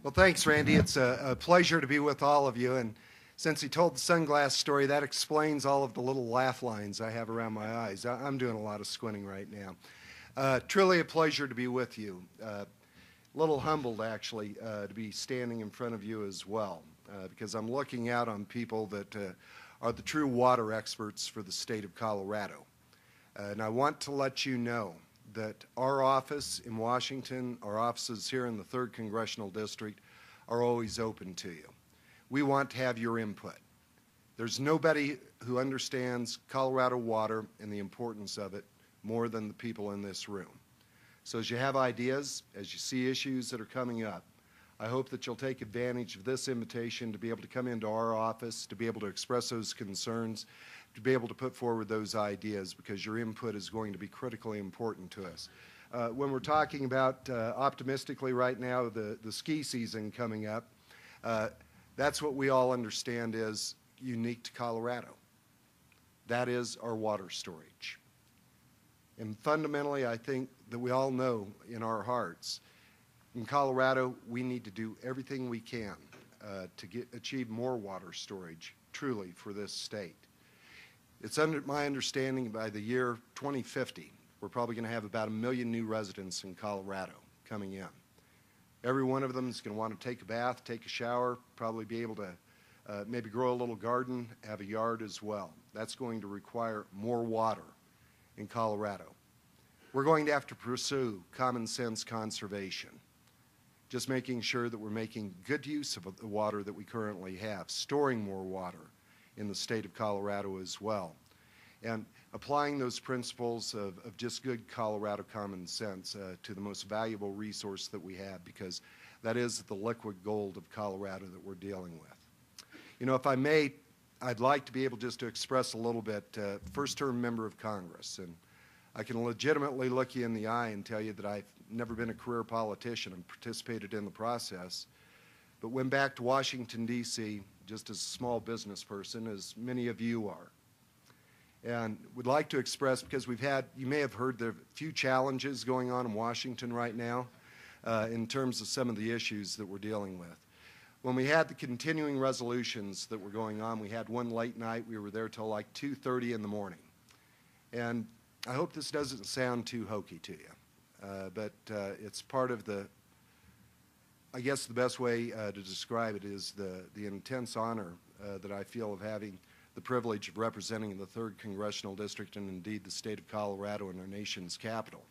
Well, thanks, Randy. It's a pleasure to be with all of you. And since he told the sunglass story, that explains all of the little laugh lines I have around my eyes. I'm doing a lot of squinting right now. Truly a pleasure to be with you. A little humbled, actually, to be standing in front of you as well, because I'm looking out on people that are the true water experts for the state of Colorado. And I want to let you know that our office in Washington, our offices here in the 3rd Congressional District, are always open to you. We want to have your input. There's nobody who understands Colorado water and the importance of it more than the people in this room. So as you have ideas, as you see issues that are coming up, I hope that you'll take advantage of this invitation to be able to come into our office, to be able to express those concerns, to be able to put forward those ideas, because your input is going to be critically important to us. When we're talking about, optimistically right now, the ski season coming up, that's what we all understand is unique to Colorado. That is our water storage. And fundamentally, I think that we all know in our hearts, in Colorado, we need to do everything we can to achieve more water storage, truly, for this state. It's under my understanding by the year 2050, we're probably going to have about 1 million new residents in Colorado coming in. Every one of them is going to want to take a bath, take a shower, probably be able to maybe grow a little garden, have a yard as well. That's going to require more water in Colorado. We're going to have to pursue common sense conservation, just making sure that we're making good use of the water that we currently have, storing more water in the state of Colorado as well, and applying those principles of just good Colorado common sense to the most valuable resource that we have, because that is the liquid gold of Colorado that we're dealing with. You know, if I may, I'd like to be able just to express a little bit, first-term member of Congress, and I can legitimately look you in the eye and tell you that I've never been a career politician and participated in the process, but went back to Washington, D.C., just as a small business person, as many of you are. And would like to express, because we've had, you may have heard there are a few challenges going on in Washington right now in terms of some of the issues that we're dealing with. When we had the continuing resolutions that were going on, we had one late night. We were there till like 2:30 in the morning. And I hope this doesn't sound too hokey to you, but it's part of the, I guess the best way to describe it is the intense honor that I feel of having the privilege of representing the 3rd Congressional District and indeed the state of Colorado in our nation's capital.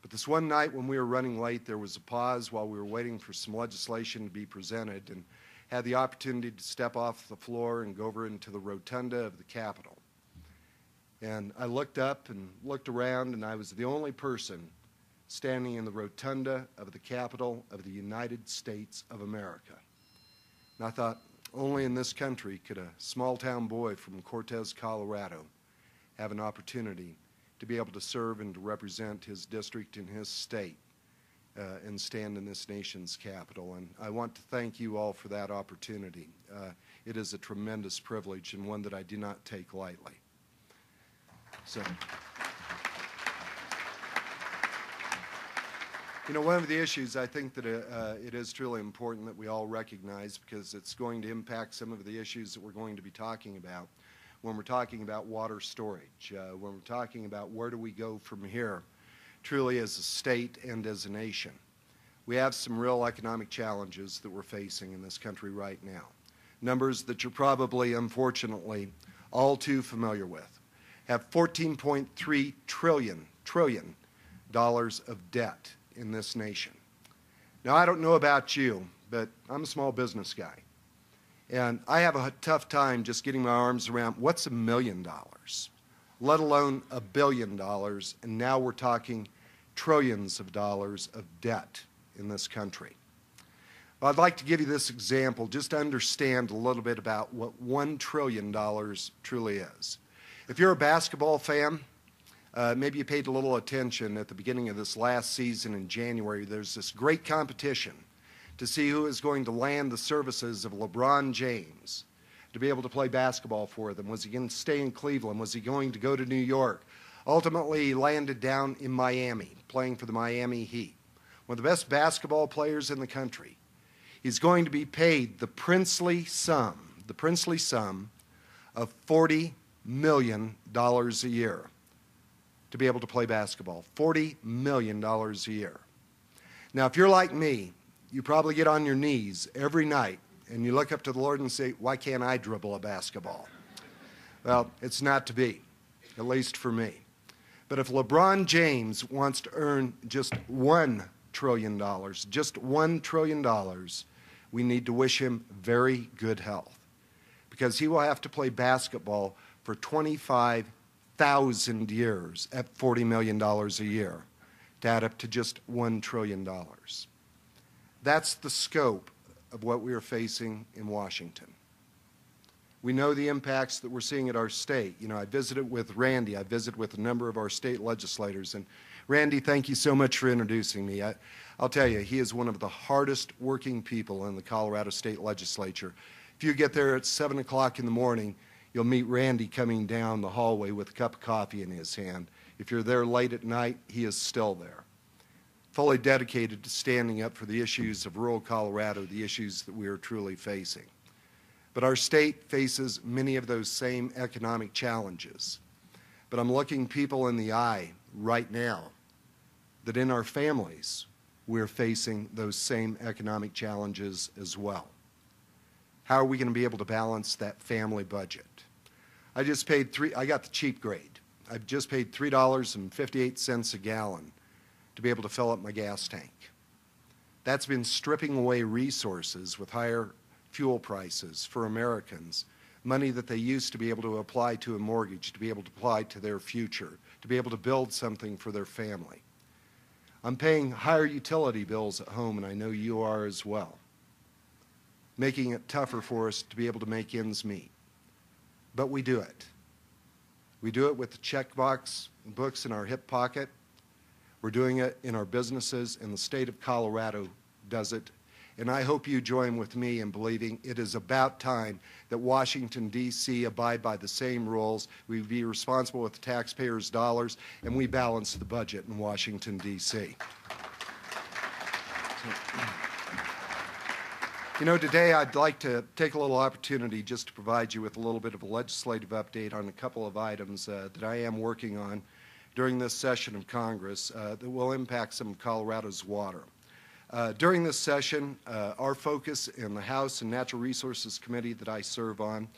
But this one night when we were running late, there was a pause while we were waiting for some legislation to be presented, and had the opportunity to step off the floor and go over into the rotunda of the Capitol. And I looked up and looked around, and I was the only person standing in the rotunda of the Capitol of the United States of America. And I thought, only in this country could a small-town boy from Cortez, Colorado, have an opportunity to be able to serve and to represent his district and his state and stand in this nation's capital. And I want to thank you all for that opportunity. It is a tremendous privilege and one that I do not take lightly. So, you know, one of the issues I think that it is truly important that we all recognize, because it's going to impact some of the issues that we're going to be talking about when we're talking about water storage, when we're talking about where do we go from here, truly as a state and as a nation. We have some real economic challenges that we're facing in this country right now. Numbers that you're probably, unfortunately, all too familiar with. Have $14.3 trillion of debt in this nation. Now, I don't know about you, but I'm a small business guy. And I have a tough time just getting my arms around what's $1 million, let alone $1 billion, and now we're talking trillions of dollars of debt in this country. Well, I'd like to give you this example just to understand a little bit about what $1 trillion truly is. If you're a basketball fan, maybe you paid a little attention at the beginning of this last season in January. There's this great competition to see who is going to land the services of LeBron James to be able to play basketball for them. Was he going to stay in Cleveland? Was he going to go to New York? Ultimately, he landed down in Miami, playing for the Miami Heat, one of the best basketball players in the country. He's going to be paid the princely sum of $40 million a year to be able to play basketball. $40 million a year. Now, if you're like me, you probably get on your knees every night and you look up to the Lord and say, why can't I dribble a basketball? Well, it's not to be, at least for me. But if LeBron James wants to earn just $1 trillion, we need to wish him very good health, because he will have to play basketball for 25,000 years at $40 million a year to add up to just $1 trillion. That's the scope of what we are facing in Washington. We know the impacts that we're seeing at our state. You know, I visited with Randy. I visited with a number of our state legislators. And Randy, thank you so much for introducing me. I'll tell you, he is one of the hardest working people in the Colorado State Legislature. If you get there at 7 o'clock in the morning, you'll meet Randy coming down the hallway with a cup of coffee in his hand. If you're there late at night, he is still there, fully dedicated to standing up for the issues of rural Colorado, the issues that we are truly facing. But our state faces many of those same economic challenges. But I'm looking people in the eye right now that in our families, we're facing those same economic challenges as well. How are we going to be able to balance that family budget? I got the cheap grade. I've just paid $3.58 a gallon to be able to fill up my gas tank. That's been stripping away resources with higher fuel prices for Americans, money that they used to be able to apply to a mortgage, to be able to apply to their future, to be able to build something for their family. I'm paying higher utility bills at home, and I know you are as well, making it tougher for us to be able to make ends meet. But we do it. We do it with the checkbox books in our hip pocket. We're doing it in our businesses, and the state of Colorado does it. And I hope you join with me in believing it is about time that Washington, D.C. abide by the same rules. We be responsible with the taxpayers' dollars, and we balance the budget in Washington, D.C. You know, today I'd like to take a little opportunity just to provide you with a little bit of a legislative update on a couple of items that I am working on during this session of Congress that will impact some of Colorado's water. During this session, our focus in the House and Natural Resources Committee that I serve on,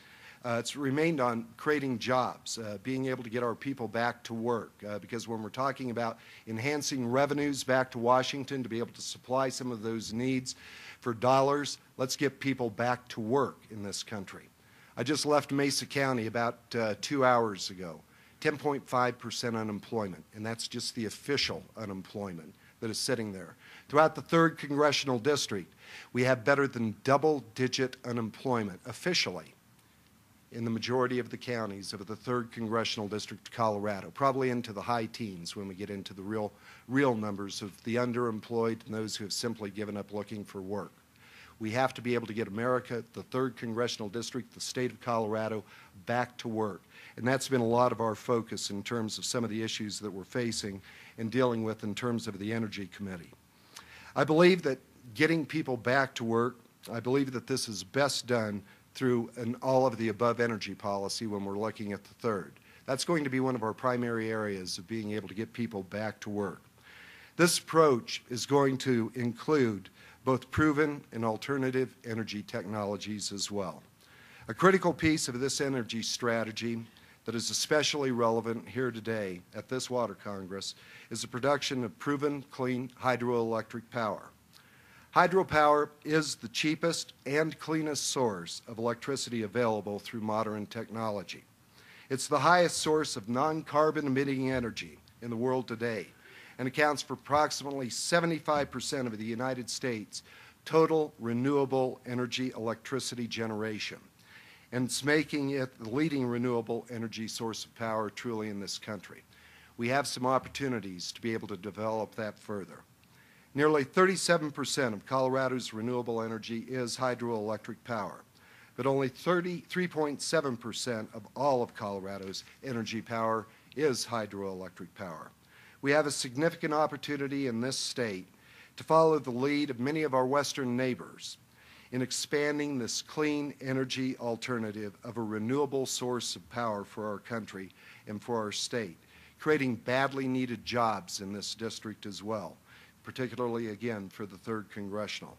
it's remained on creating jobs, being able to get our people back to work, because when we're talking about enhancing revenues back to Washington to be able to supply some of those needs for dollars, let's get people back to work in this country. I just left Mesa County about 2 hours ago, 10.5% unemployment, and that's just the official unemployment that is sitting there. Throughout the 3rd Congressional District, we have better than double-digit unemployment officially in the majority of the counties of the 3rd Congressional District of Colorado, probably into the high teens when we get into the real numbers of the underemployed and those who have simply given up looking for work. We have to be able to get America, the 3rd Congressional District, the state of Colorado, back to work. And that's been a lot of our focus in terms of some of the issues that we're facing and dealing with in terms of the Energy Committee. I believe that getting people back to work, I believe that this is best done through an all-of-the-above energy policy when we're looking at the 3rd. That's going to be one of our primary areas of being able to get people back to work. This approach is going to include both proven and alternative energy technologies as well. A critical piece of this energy strategy that is especially relevant here today at this Water Congress is the production of proven clean hydroelectric power. Hydropower is the cheapest and cleanest source of electricity available through modern technology. It's the highest source of non-carbon emitting energy in the world today and accounts for approximately 75% of the United States' total renewable energy electricity generation. And it's making it the leading renewable energy source of power truly in this country. We have some opportunities to be able to develop that further. Nearly 37% of Colorado's renewable energy is hydroelectric power, but only 33.7% of all of Colorado's energy power is hydroelectric power. We have a significant opportunity in this state to follow the lead of many of our western neighbors in expanding this clean energy alternative of a renewable source of power for our country and for our state, creating badly needed jobs in this district as well, particularly, again, for the 3rd Congressional.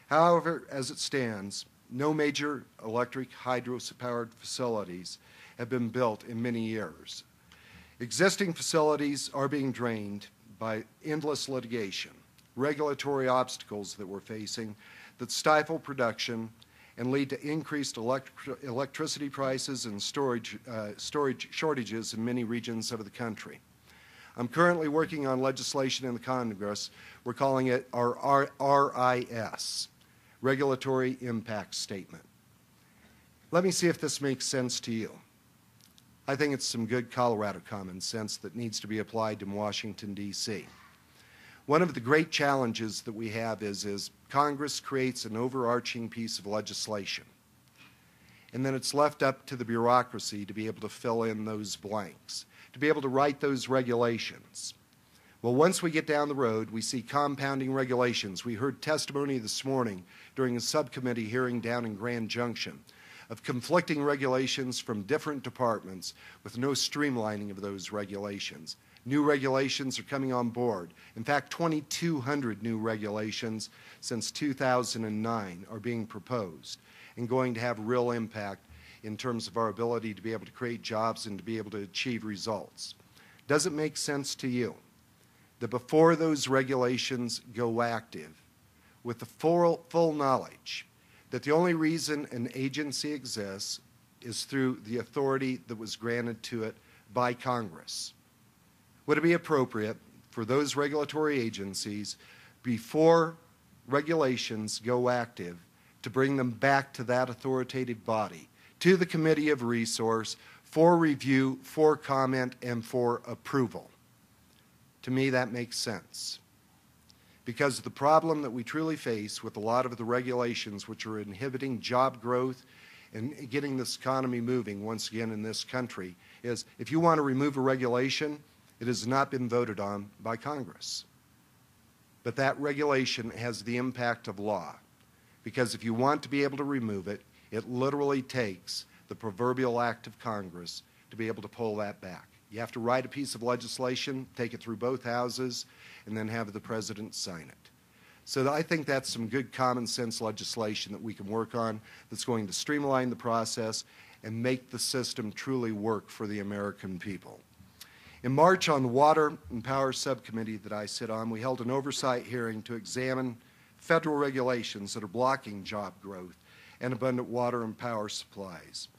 However, as it stands, no major electric hydro-powered facilities have been built in many years. Existing facilities are being drained by endless litigation, regulatory obstacles that we're facing that stifle production and lead to increased electricity prices and storage shortages in many regions of the country. I'm currently working on legislation in the Congress. We're calling it our RIS, Regulatory Impact Statement. Let me see if this makes sense to you. I think it's some good Colorado common sense that needs to be applied in Washington, D.C. One of the great challenges that we have is Congress creates an overarching piece of legislation, and then it's left up to the bureaucracy to be able to fill in those blanks, to be able to write those regulations. Well, once we get down the road, we see compounding regulations. We heard testimony this morning during a subcommittee hearing down in Grand Junction of conflicting regulations from different departments with no streamlining of those regulations. New regulations are coming on board. In fact, 2,200 new regulations since 2009 are being proposed and going to have real impact in terms of our ability to be able to create jobs and to be able to achieve results. Does it make sense to you that before those regulations go active, with the full knowledge that the only reason an agency exists is through the authority that was granted to it by Congress, would it be appropriate for those regulatory agencies, before regulations go active, to bring them back to that authoritative body, to the Committee of Resource, for review, for comment, and for approval? To me, that makes sense. Because the problem that we truly face with a lot of the regulations which are inhibiting job growth and getting this economy moving once again in this country is, if you want to remove a regulation, it has not been voted on by Congress. But that regulation has the impact of law. Because if you want to be able to remove it, it literally takes the proverbial act of Congress to be able to pull that back. You have to write a piece of legislation, take it through both houses, and then have the president sign it. So I think that's some good common sense legislation that we can work on that's going to streamline the process and make the system truly work for the American people. In March, on the Water and Power Subcommittee that I sit on, we held an oversight hearing to examine federal regulations that are blocking job growth and abundant water and power supplies.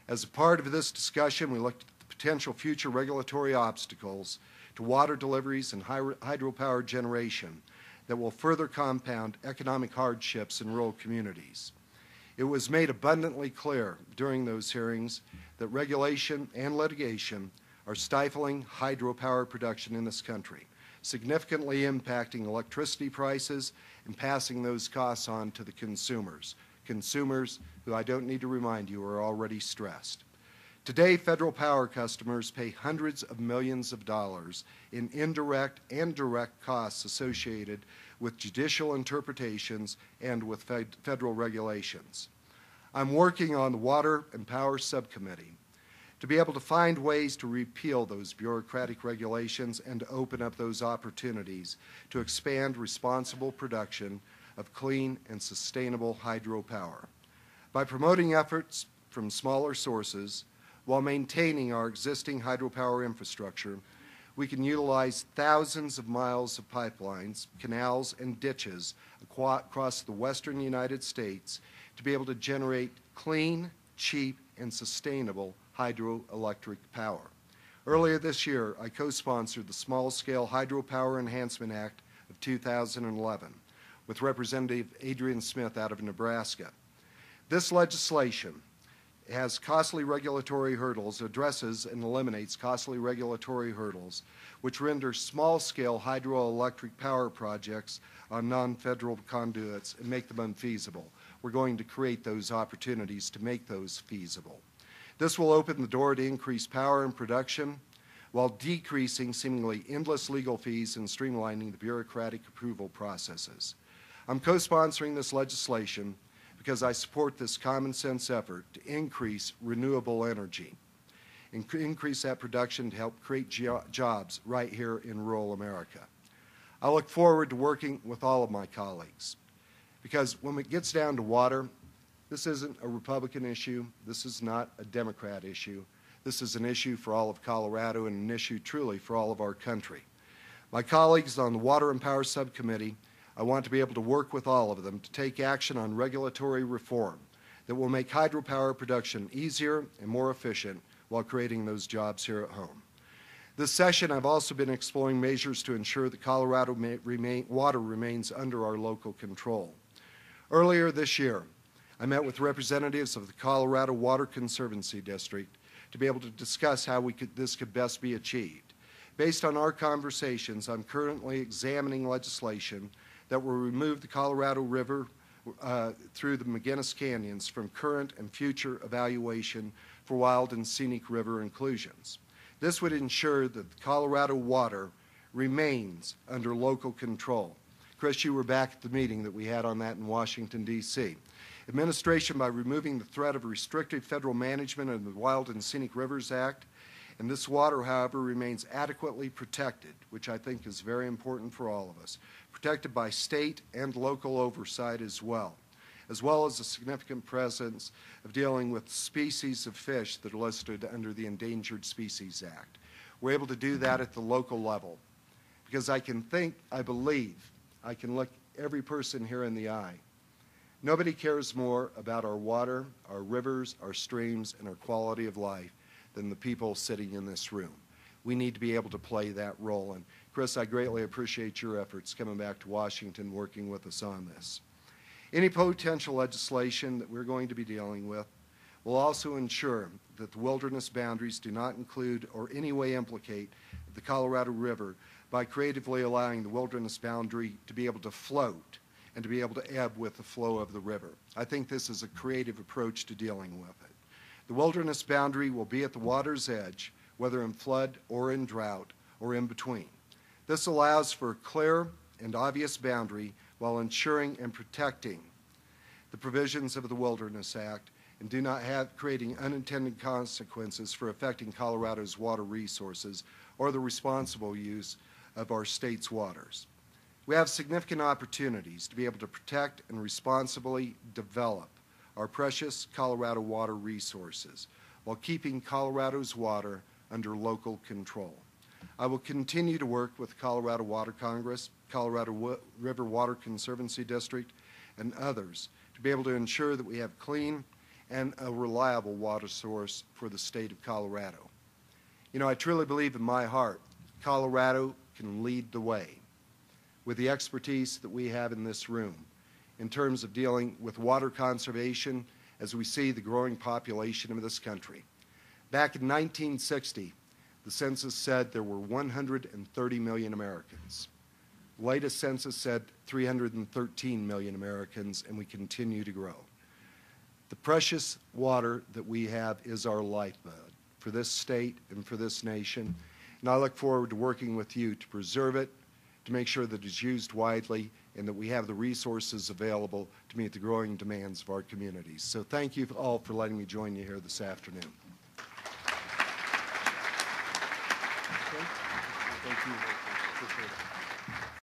As a part of this discussion, we looked at the potential future regulatory obstacles to water deliveries and hydropower generation that will further compound economic hardships in rural communities. It was made abundantly clear during those hearings that regulation and litigation are stifling hydropower production in this country, significantly impacting electricity prices and passing those costs on to the consumers who, I don't need to remind you, are already stressed. Today, federal power customers pay hundreds of millions of dollars in indirect and direct costs associated with judicial interpretations and with federal regulations. I'm working on the Water and Power Subcommittee to be able to find ways to repeal those bureaucratic regulations and to open up those opportunities to expand responsible production of clean and sustainable hydropower. By promoting efforts from smaller sources while maintaining our existing hydropower infrastructure, we can utilize thousands of miles of pipelines, canals, and ditches across the western United States to be able to generate clean, cheap, and sustainable hydroelectric power. Earlier this year, I co-sponsored the Small-Scale Hydropower Enhancement Act of 2011 with Representative Adrian Smith out of Nebraska. This legislation has costly regulatory hurdles, addresses and eliminates costly regulatory hurdles, which render small-scale hydroelectric power projects on non-federal conduits and make them unfeasible. We're going to create those opportunities to make those feasible. This will open the door to increased power and production while decreasing seemingly endless legal fees and streamlining the bureaucratic approval processes. I'm co-sponsoring this legislation because I support this common sense effort to increase renewable energy and increase that production to help create jobs right here in rural America. I look forward to working with all of my colleagues, because when it gets down to water, this isn't a Republican issue. This is not a Democrat issue. This is an issue for all of Colorado and an issue truly for all of our country. My colleagues on the Water and Power Subcommittee, I want to be able to work with all of them to take action on regulatory reform that will make hydropower production easier and more efficient while creating those jobs here at home. This session, I've also been exploring measures to ensure that Colorado water remains under our local control. Earlier this year, I met with representatives of the Colorado Water Conservancy District to be able to discuss how this could best be achieved. Based on our conversations, I'm currently examining legislation that will remove the Colorado River through the McGinnis Canyons from current and future evaluation for wild and scenic river inclusions. This would ensure that the Colorado water remains under local control. Chris, you were back at the meeting that we had on that in Washington, D.C. Administration, by removing the threat of restrictive federal management of the Wild and Scenic Rivers Act, and this water, however, remains adequately protected, which I think is very important for all of us, protected by state and local oversight as well as a significant presence of dealing with species of fish that are listed under the Endangered Species Act. We're able to do that at the local level because I believe I can look every person here in the eye. Nobody cares more about our water, our rivers, our streams, and our quality of life than the people sitting in this room. We need to be able to play that role. And Chris, I greatly appreciate your efforts coming back to Washington, working with us on this. Any potential legislation that we're going to be dealing with will also ensure that the wilderness boundaries do not include or any way implicate the Colorado River by creatively allowing the wilderness boundary to be able to float and to be able to ebb with the flow of the river. I think this is a creative approach to dealing with it. The wilderness boundary will be at the water's edge, whether in flood or in drought or in between. This allows for a clear and obvious boundary while ensuring and protecting the provisions of the Wilderness Act and do not have creating unintended consequences for affecting Colorado's water resources or the responsible use of our state's waters. We have significant opportunities to be able to protect and responsibly develop our precious Colorado water resources while keeping Colorado's water under local control. I will continue to work with the Colorado Water Congress, Colorado River Water Conservancy District, and others to be able to ensure that we have clean and a reliable water source for the state of Colorado. You know, I truly believe in my heart Colorado can lead the way with the expertise that we have in this room in terms of dealing with water conservation as we see the growing population of this country. Back in 1960, the census said there were 130 million Americans. The latest census said 313 million Americans, and we continue to grow. The precious water that we have is our lifeblood for this state and for this nation, and I look forward to working with you to preserve it, to make sure that it's used widely, and that we have the resources available to meet the growing demands of our communities. So thank you all for letting me join you here this afternoon. Thank you. Appreciate it.